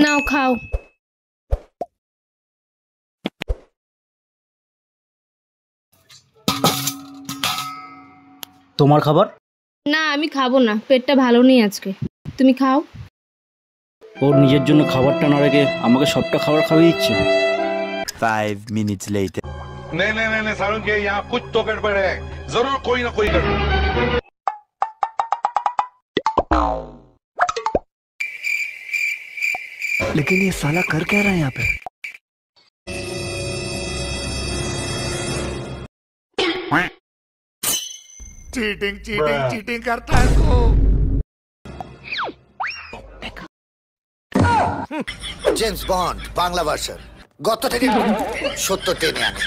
নাও খাও। তোমার খাবার? না আমি খাবো না, পেটটা ভালো নেই আজকে। তুমি খাও। ওর নিজের জন্য খাবারটা না রেখে আমাকে সবটা খাবার খাইয়ে দিচ্ছে। 5 minutes later. नहीं नहीं नहीं नहीं सारुण के यहाँ कुछ तो गड़बड़ है, जरूर कोई ना कोई गड़बड़। लेकिन ये साला कर क्या रहा है यहाँ पे? चीटिंग चीटिंग चीटिंग करता है तू। জেমস বন্ড বাংলা ভার্সন গত থেকে 70 টেনে আনে।